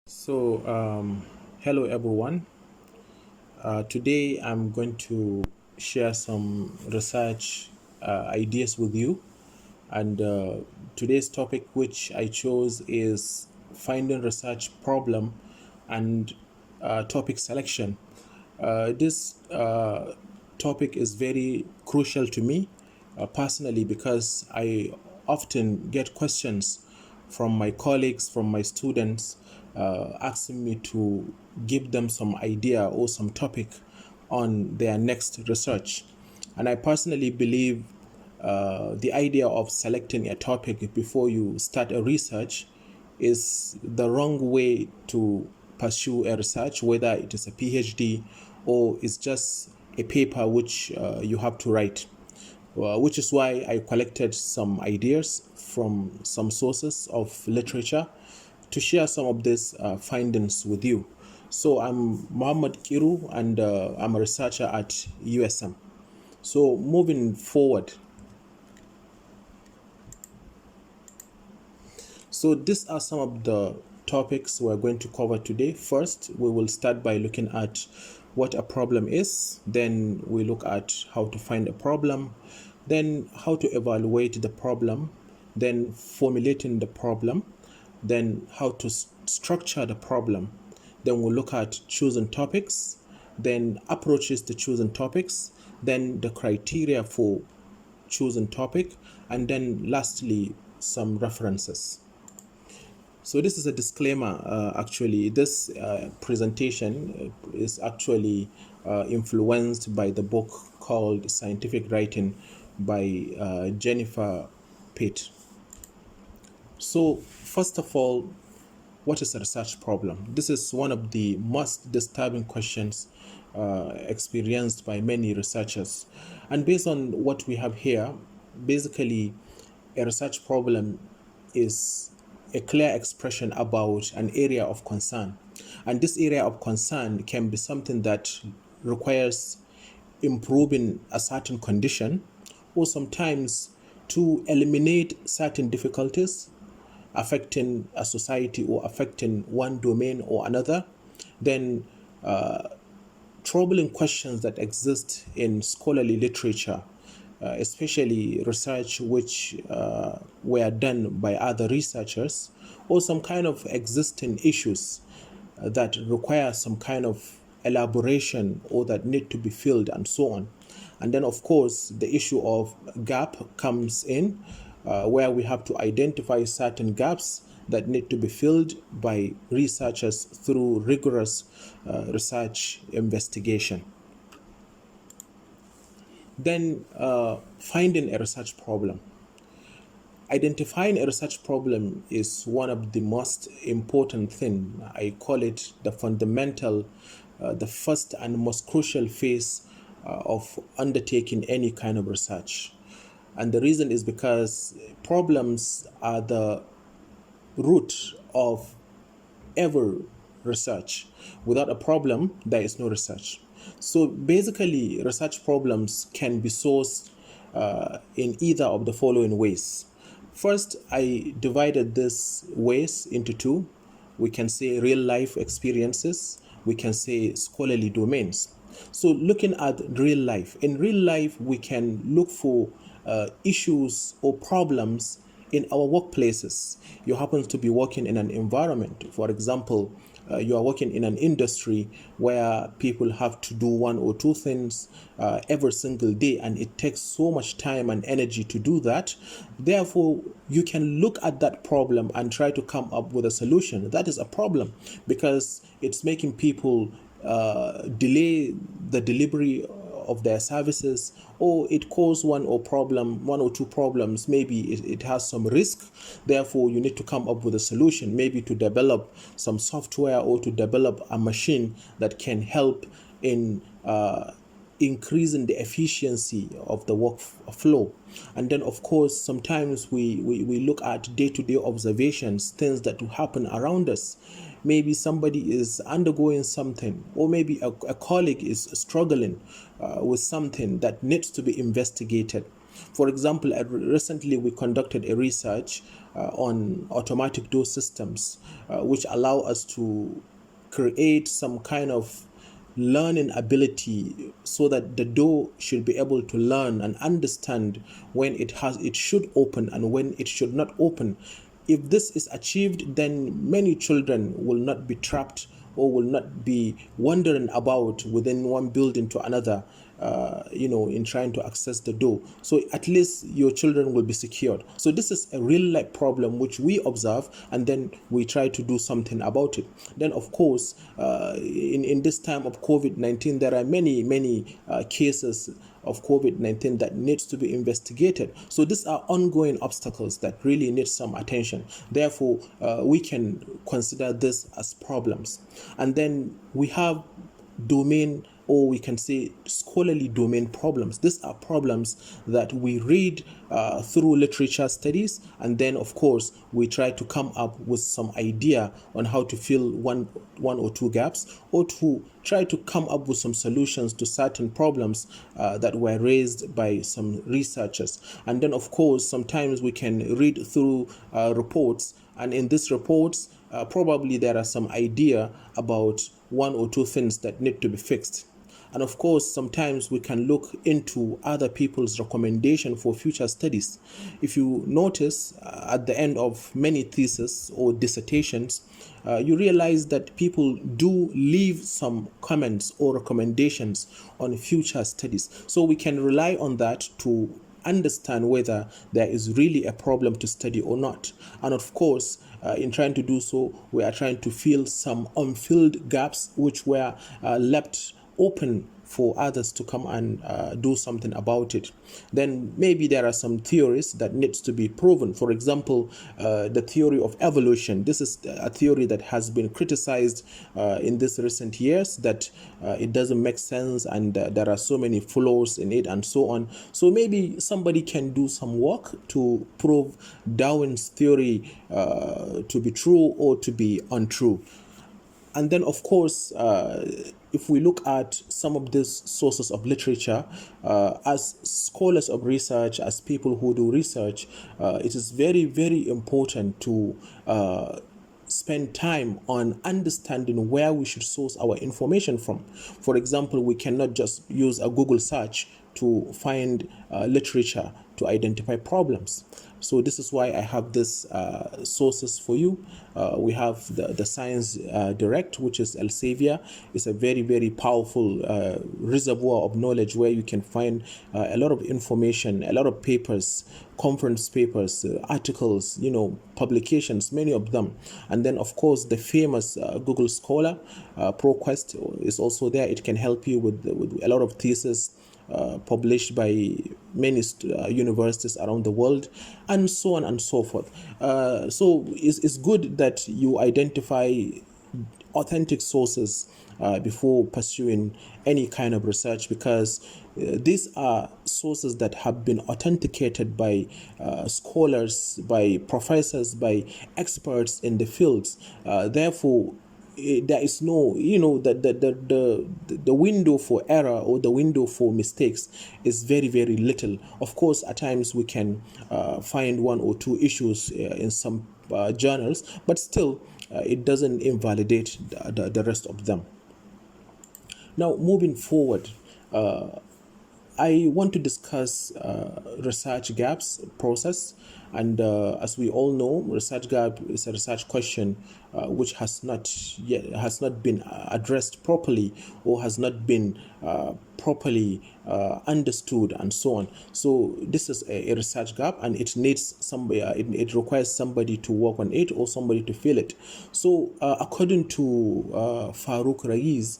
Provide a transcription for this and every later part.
Hello everyone. Today I'm going to share some research ideas with you. And today's topic, which I chose, is finding research problem and topic selection. This topic is very crucial to me personally because I often get questions from my colleagues, from my students, asking me to give them some idea or some topic on their next research. And I personally believe the idea of selecting a topic before you start a research is the wrong way to pursue a research, whether it is a PhD or it's just a paper which you have to write. Which is why I collected some ideas from some sources of literature to share some of these findings with you. So I'm Muhammad Kiru, and I'm a researcher at USM. So moving forward, so these are some of the topics we're going to cover today. First, we will start by looking at what a problem is. Then we look at how to find a problem. Then how to evaluate the problem. Then formulating the problem. Then how to structure the problem. Then we'll look at choosing topics. Then approaches to choosing topics. Then the criteria for choosing topic. And then lastly, some references. So this is a disclaimer. Actually, this presentation is actually influenced by the book called Scientific Writing by Jennifer Peat. So first of all, what is a research problem? This is one of the most disturbing questions experienced by many researchers. And based on what we have here, basically a research problem is a clear expression about an area of concern. And this area of concern can be something that requires improving a certain condition, or sometimes to eliminate certain difficulties affecting a society or affecting one domain or another. Then troubling questions that exist in scholarly literature, especially research which were done by other researchers, or some kind of existing issues that require some kind of elaboration or that need to be filled, and so on. And then, of course, the issue of gap comes in, where we have to identify certain gaps that need to be filled by researchers through rigorous research investigation. Then finding a research problem. Identifying a research problem is one of the most important thing. I call it the fundamental, the first and most crucial phase of undertaking any kind of research. And the reason is because problems are the root of every research. Without a problem, there is no research. So basically, research problems can be sourced in either of the following ways. First, I divided these ways into two. We can say real life experiences, we can say scholarly domains. So looking at real life, in real life, we can look for issues or problems in our workplaces. You happen to be working in an environment, for example, you are working in an industry where people have to do one or two things every single day, and it takes so much time and energy to do that. Therefore, you can look at that problem and try to come up with a solution. That is a problem because it's making people delay the delivery of their services, or it causes one or two problems. Maybe it has some risk. Therefore, you need to come up with a solution, maybe to develop some software or to develop a machine that can help in increasing the efficiency of the workflow. And then, of course, sometimes we look at day-to-day observations, things that will happen around us. Maybe somebody is undergoing something, or maybe a colleague is struggling with something that needs to be investigated. For example, recently we conducted a research on automatic door systems, which allow us to create some kind of learning ability so that the door should be able to learn and understand when it should open and when it should not open. If this is achieved, then many children will not be trapped or will not be wandering about within one building to another, in trying to access the door. So at least your children will be secured. So this is a real life problem which we observe, and then we try to do something about it. Then, of course, in this time of COVID-19, there are many cases of COVID-19 that needs to be investigated. So these are ongoing obstacles that really need some attention. Therefore, we can consider this as problems. And then we have domain, or we can say scholarly domain problems. These are problems that we read through literature studies, and then of course we try to come up with some idea on how to fill one or two gaps, or to try to come up with some solutions to certain problems that were raised by some researchers. And then of course sometimes we can read through reports, and in these reports probably there are some idea about one or two things that need to be fixed. And of course, sometimes we can look into other people's recommendation for future studies. If you notice, at the end of many theses or dissertations, you realize that people do leave some comments or recommendations on future studies. So we can rely on that to understand whether there is really a problem to study or not. And of course, in trying to do so, we are trying to fill some unfilled gaps which were left open for others to come and do something about it. Then maybe there are some theories that needs to be proven. For example, the theory of evolution. This is a theory that has been criticized in these recent years, that it doesn't make sense, and there are so many flaws in it and so on. So maybe somebody can do some work to prove Darwin's theory to be true or to be untrue. And then, of course, if we look at some of these sources of literature, as scholars of research, as people who do research, it is very, very important to spend time on understanding where we should source our information from. For example, we cannot just use a Google search to find literature to identify problems. So this is why I have this sources for you. We have the Science Direct, which is Elsevier. It's a very, very powerful reservoir of knowledge where you can find a lot of information, a lot of papers, conference papers, articles, publications, many of them. And then, of course, the famous Google Scholar, ProQuest is also there. It can help you with a lot of theses published by many universities around the world, and so on and so forth. So it's good that you identify authentic sources before pursuing any kind of research, because these are sources that have been authenticated by scholars, by professors, by experts in the fields. Therefore, there is no, the window for error or the window for mistakes is very, very little. Of course, at times we can find one or two issues in some journals, but still it doesn't invalidate the rest of them. Now, moving forward, I want to discuss research gaps process. And as we all know, research gap is a research question which has not been addressed properly, or has not been properly understood, and so on. So this is a research gap, and it needs somebody. It requires somebody to work on it, or somebody to fill it. So according to Farouk Raiz,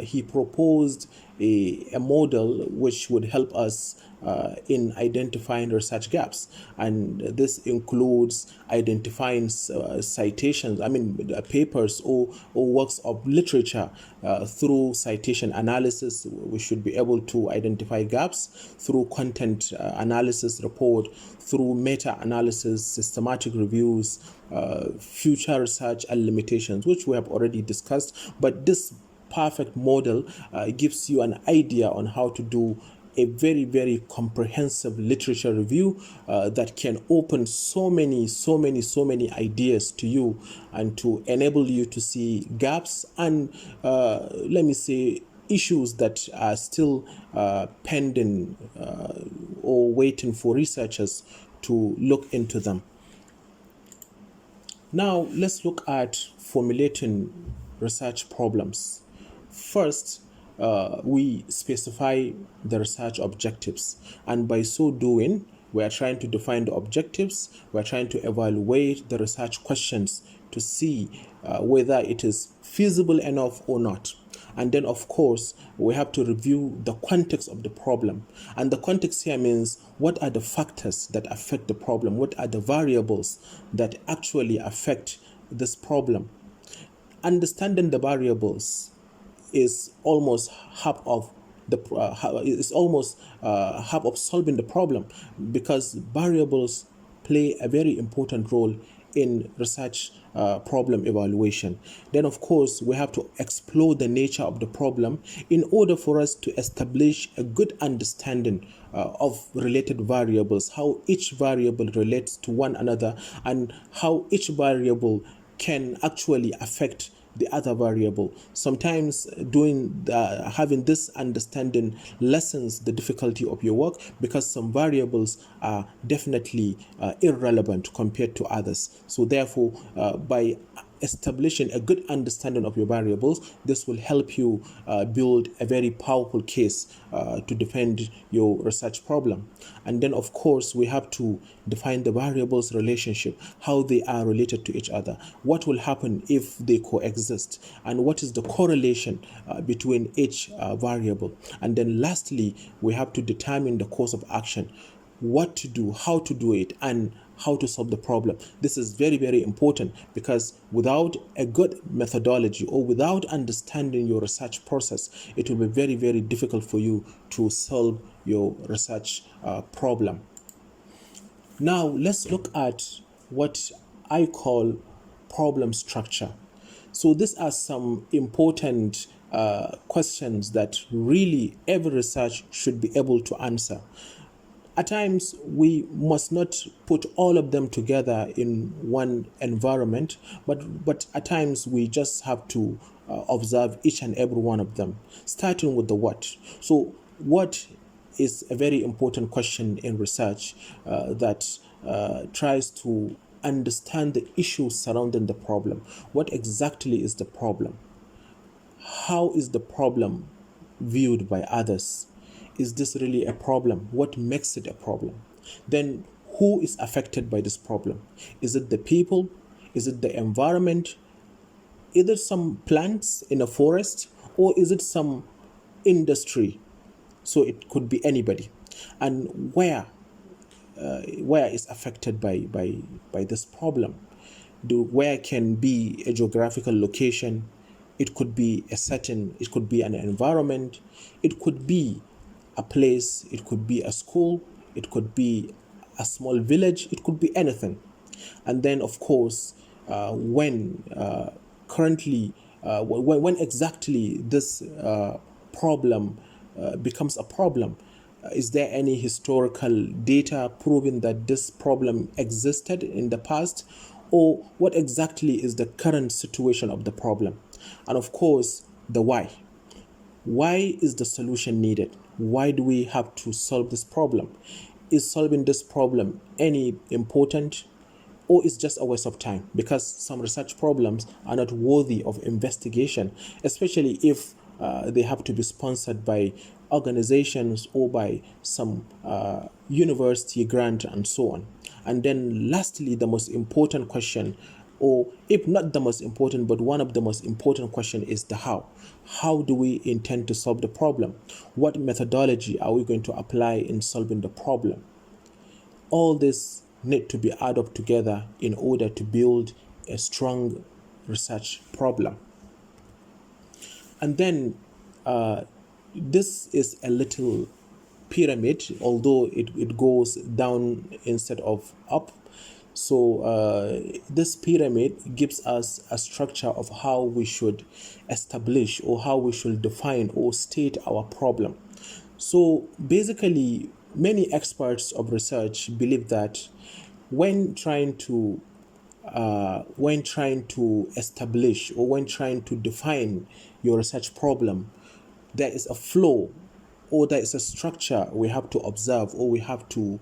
he proposed a model which would help us in identifying research gaps, and this includes identifying citations, papers or works of literature through citation analysis. We should be able to identify gaps through content analysis report, through meta-analysis, systematic reviews, future research and limitations, which we have already discussed. But this perfect model gives you an idea on how to do a very, very comprehensive literature review that can open so many ideas to you and to enable you to see gaps and, let me say, issues that are still pending or waiting for researchers to look into them. Now, let's look at formulating research problems. First, we specify the research objectives, and by so doing, we are trying to define the objectives, we are trying to evaluate the research questions to see whether it is feasible enough or not. And then, of course, we have to review the context of the problem. And the context here means what are the factors that affect the problem? What are the variables that actually affect this problem? Understanding the variables is almost half of half of solving the problem, because variables play a very important role in research problem evaluation. Then, of course, we have to explore the nature of the problem in order for us to establish a good understanding of related variables, how each variable relates to one another, and how each variable can actually affect the other variable. Sometimes having this understanding lessens the difficulty of your work, because some variables are definitely irrelevant compared to others. So therefore, by establishing a good understanding of your variables, this will help you build a very powerful case to defend your research problem. And then, of course, we have to define the variables relationship, how they are related to each other, what will happen if they coexist, and what is the correlation between each variable. And then lastly, we have to determine the course of action, what to do, how to do it, and how to solve the problem. This is very, very important, because without a good methodology or without understanding your research process, it will be very, very difficult for you to solve your research problem. Now, let's look at what I call problem structure. So these are some important questions that really every research should be able to answer. At times, we must not put all of them together in one environment, but at times we just have to observe each and every one of them, starting with the what. So what is a very important question in research that tries to understand the issues surrounding the problem. What exactly is the problem? How is the problem viewed by others? Is this really a problem? What makes it a problem? Then, who is affected by this problem? Is it the people? Is it the environment? Is it some plants in a forest? Or is it some industry? So it could be anybody. And where is affected by this problem? Where can be a geographical location? It could be it could be an environment. It could be a place, it could be a school, it could be a small village, it could be anything. And then, of course, when exactly this problem becomes a problem, is there any historical data proving that this problem existed in the past, or what exactly is the current situation of the problem? And of course, the why. Why is the solution needed? Why do we have to solve this problem? Is solving this problem any important, or is just a waste of time? Because some research problems are not worthy of investigation, especially if they have to be sponsored by organizations or by some university grant and so on. And then lastly, the most important question, or if not the most important, but one of the most important question, is the how. How do we intend to solve the problem? What methodology are we going to apply in solving the problem? All this need to be added up together in order to build a strong research problem. And then this is a little pyramid, although it goes down instead of up. So this pyramid gives us a structure of how we should establish or how we should define or state our problem. So basically, many experts of research believe that when trying to establish or when trying to define your research problem, there is a flow or there is a structure we have to observe or we have to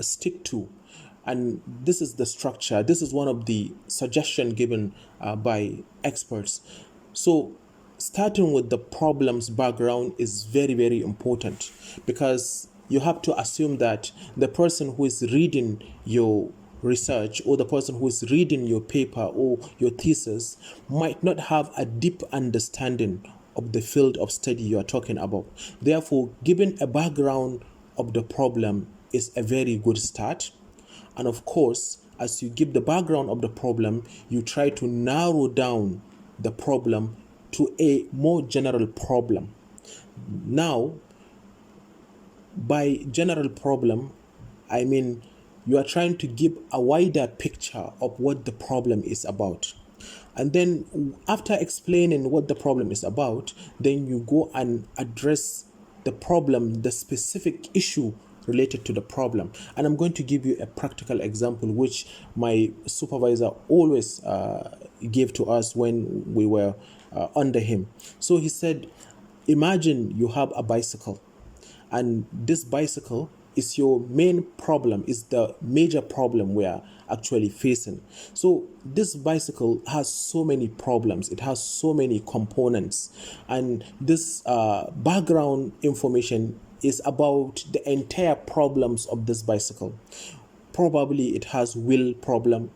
stick to. And this is the structure. This is one of the suggestions given by experts. So starting with the problem's background is very, very important, because you have to assume that the person who is reading your research or the person who is reading your paper or your thesis might not have a deep understanding of the field of study you are talking about. Therefore, giving a background of the problem is a very good start. And of course, as you give the background of the problem, you try to narrow down the problem to a more general problem. Now, by general problem, I mean you are trying to give a wider picture of what the problem is about. And then after explaining what the problem is about, then you go and address the problem, the specific issue related to the problem. And I'm going to give you a practical example which my supervisor always gave to us when we were under him. So he said, imagine you have a bicycle, and this bicycle is your main problem, is the major problem we are actually facing. So this bicycle has so many problems, it has so many components, and this background information is about the entire problems of this bicycle. Probably it has wheel problem,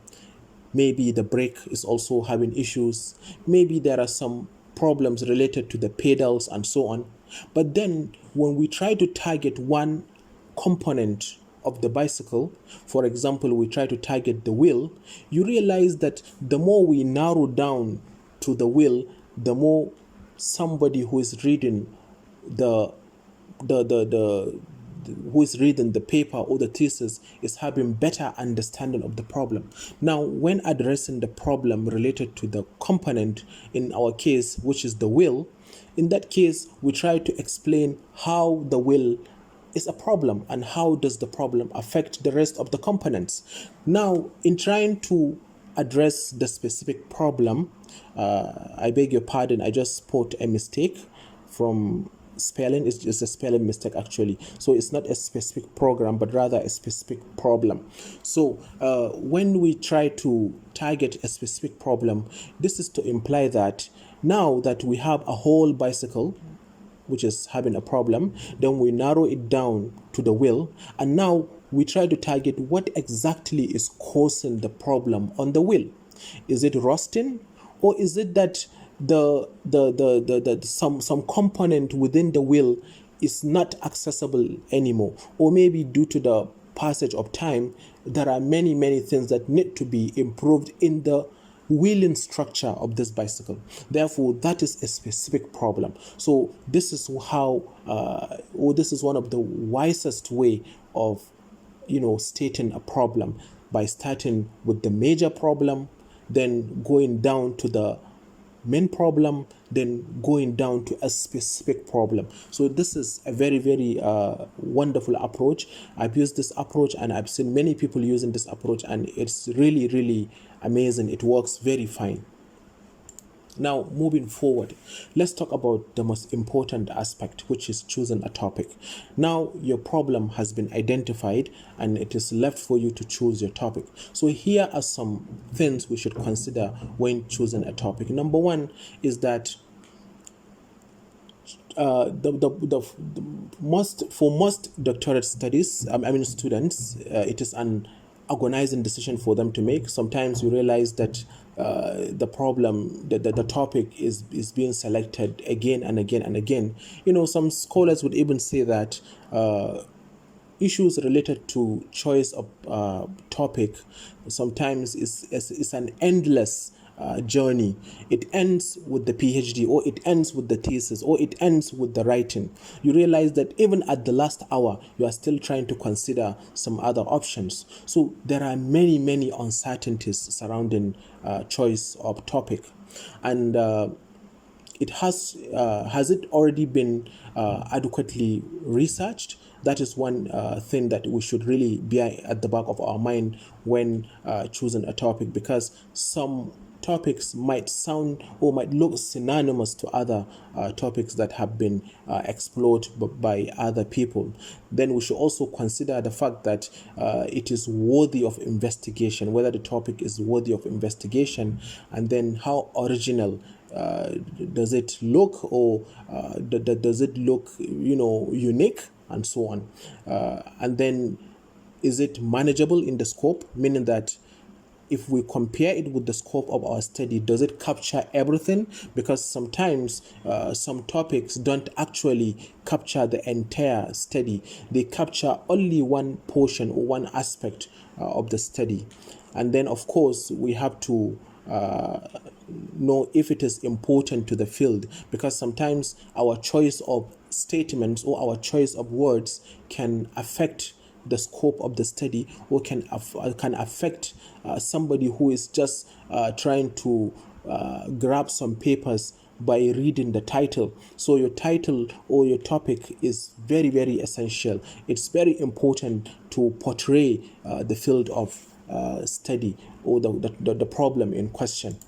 maybe the brake is also having issues, maybe there are some problems related to the pedals and so on. But then when we try to target one component of the bicycle, for example, we try to target the wheel, you realize that the more we narrow down to the wheel, the more somebody who is reading the who is reading the paper or the thesis is having better understanding of the problem. Now, when addressing the problem related to the component, in our case, which is the wheel, in that case, we try to explain how the wheel is a problem and how does the problem affect the rest of the components. Now, in trying to address the specific problem, I beg your pardon, I just spot a mistake from spelling. It's just a spelling mistake actually, so it's not a specific program but rather a specific problem. So when we try to target a specific problem, this is to imply that now that we have a whole bicycle which is having a problem, then we narrow it down to the wheel, and now we try to target what exactly is causing the problem on the wheel. Is it rusting, or is it that some component within the wheel is not accessible anymore, or maybe due to the passage of time there are many things that need to be improved in the wheeling structure of this bicycle. Therefore, that is a specific problem. So this is how or this is one of the wisest way of stating a problem, by starting with the major problem, then going down to the main problem, then going down to a specific problem. So this is a very wonderful approach. I've used this approach and I've seen many people using this approach, and it's really amazing. It works very fine. Now, moving forward, let's talk about the most important aspect, which is choosing a topic. Now, your problem has been identified and it is left for you to choose your topic. So here are some things we should consider when choosing a topic. Number one is that for most doctorate studies, students, it is an agonizing decision for them to make. Sometimes you realize that the problem, the topic is being selected again and again and again. Some scholars would even say that issues related to choice of topic sometimes is an endless journey. It ends with the PhD, or it ends with the thesis, or it ends with the writing. You realize that even at the last hour, you are still trying to consider some other options. So there are many uncertainties surrounding choice of topic. And has it already been adequately researched? That is one thing that we should really be at the back of our mind when choosing a topic, because some topics might sound or might look synonymous to other topics that have been explored by other people. Then we should also consider the fact that it is worthy of investigation, whether the topic is worthy of investigation, and then how original does it look, or does it look, unique, and so on. And then, is it manageable in the scope, meaning that if we compare it with the scope of our study, does it capture everything? Because sometimes some topics don't actually capture the entire study. They capture only one portion or one aspect of the study. And then, of course, we have to know if it is important to the field, because sometimes our choice of statements or our choice of words can affect the scope of the study, or can affect somebody who is just trying to grab some papers by reading the title. So your title or your topic is very, very essential. It's very important to portray the field of study or the problem in question.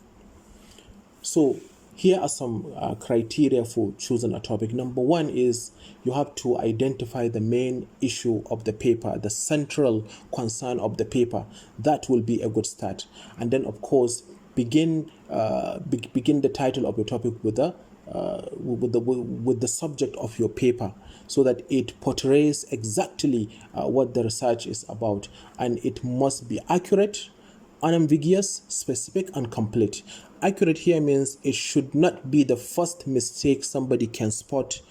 So here are some criteria for choosing a topic. Number one is you have to identify the main issue of the paper, the central concern of the paper. That will be a good start. And then, of course, begin the title of your topic with the subject of your paper, so that it portrays exactly what the research is about, and it must be accurate, unambiguous, specific, and complete. Accurate here means it should not be the first mistake somebody can spot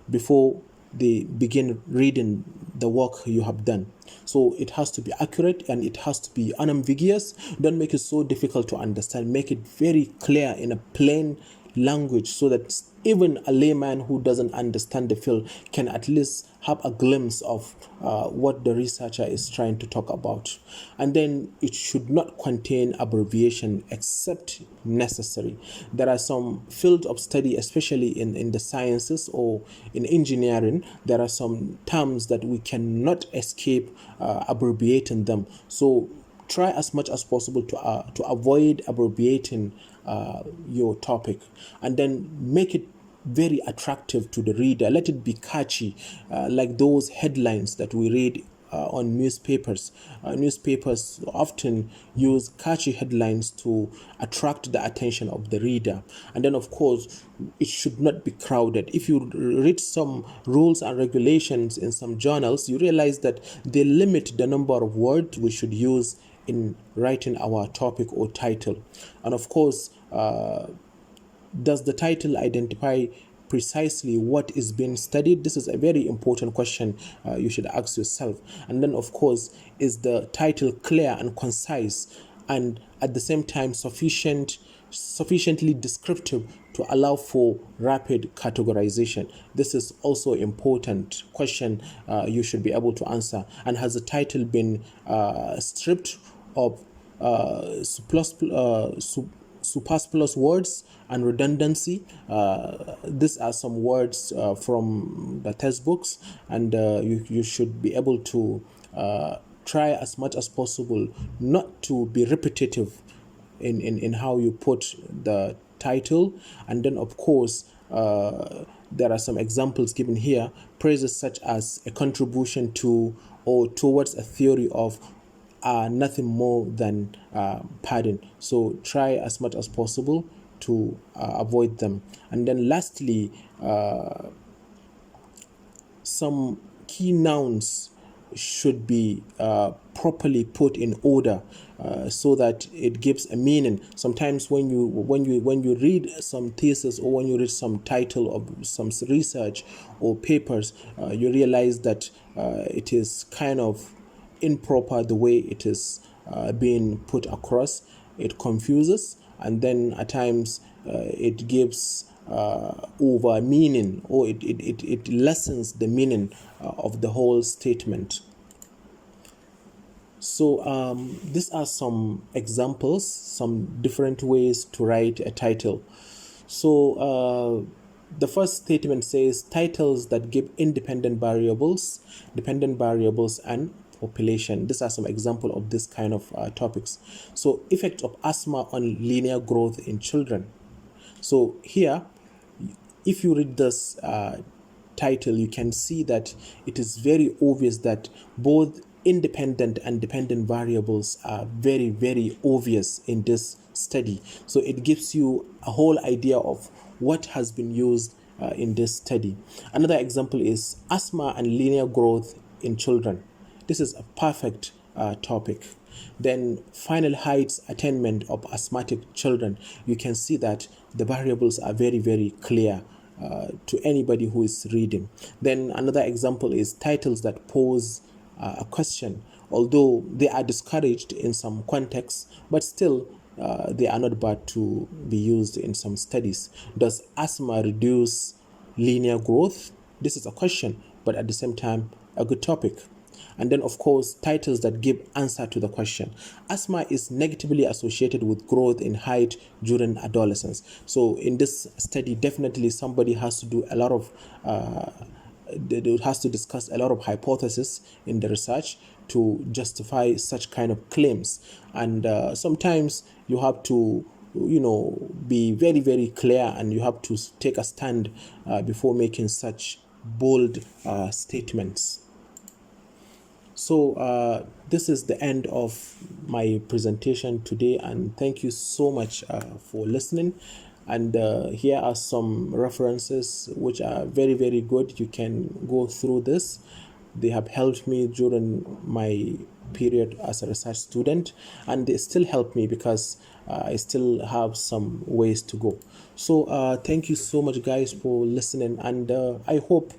before they begin reading the work you have done. So it has to be accurate and it has to be unambiguous. Don't make it so difficult to understand. Make it very clear in a plain language, so that even a layman who doesn't understand the field can at least have a glimpse of what the researcher is trying to talk about. And then it should not contain abbreviation except necessary. There are some fields of study, especially in the sciences or in engineering, there are some terms that we cannot escape abbreviating them. So try as much as possible to avoid abbreviating your topic, and then make it very attractive to the reader. Let it be catchy, like those headlines that we read on newspapers. Newspapers often use catchy headlines to attract the attention of the reader. And then, of course, it should not be crowded. If you read some rules and regulations in some journals, you realize that they limit the number of words we should use in writing our topic or title. And of course, does the title identify precisely what is being studied? This is a very important question you should ask yourself. And then, of course, is the title clear and concise, and at the same time sufficiently descriptive to allow for rapid categorization? This is also important question you should be able to answer. And has the title been stripped of superfluous words and redundancy? These are some words from the textbooks, and you should be able to try as much as possible not to be repetitive in how you put the title. And then, of course, there are some examples given here. Phrases such as a contribution to or towards a theory of are nothing more than padding. So try as much as possible to avoid them. And then lastly, some key nouns should be properly put in order, so that it gives a meaning. Sometimes when you read some thesis, or when you read some title of some research or papers, you realize that it is kind of improper the way it is being put across. It confuses, and then at times it gives over meaning, or it lessens the meaning of the whole statement. So these are some examples, some different ways to write a title. So the first statement says titles that give dependent variables and population. These are some example of this kind of topics. So effect of asthma on linear growth in children. So here, if you read this title, you can see that it is very obvious that both independent and dependent variables are very, very obvious in this study. So it gives you a whole idea of what has been used in this study. Another example is asthma and linear growth in children. This is a perfect topic. Then final heights attainment of asthmatic children. You can see that the variables are very, very clear to anybody who is reading. Then another example is titles that pose a question, although they are discouraged in some contexts, but still they are not bad to be used in some studies. Does asthma reduce linear growth? This is a question, but at the same time, a good topic. And then, of course, titles that give answer to the question. Asthma is negatively associated with growth in height during adolescence. So in this study, definitely somebody has to do a lot of has to discuss a lot of hypotheses in the research to justify such kind of claims. And sometimes you have to be very, very clear, and you have to take a stand before making such bold statements. So this is the end of my presentation today, and thank you so much for listening. And here are some references which are very, very good. You can go through this. They have helped me during my period as a research student, and they still help me because I still have some ways to go. So thank you so much, guys, for listening, and I hope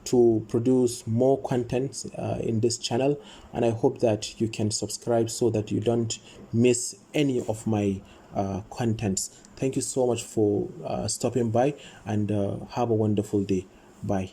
to produce more content in this channel, and I hope that you can subscribe so that you don't miss any of my contents. Thank you so much for stopping by, and have a wonderful day. Bye.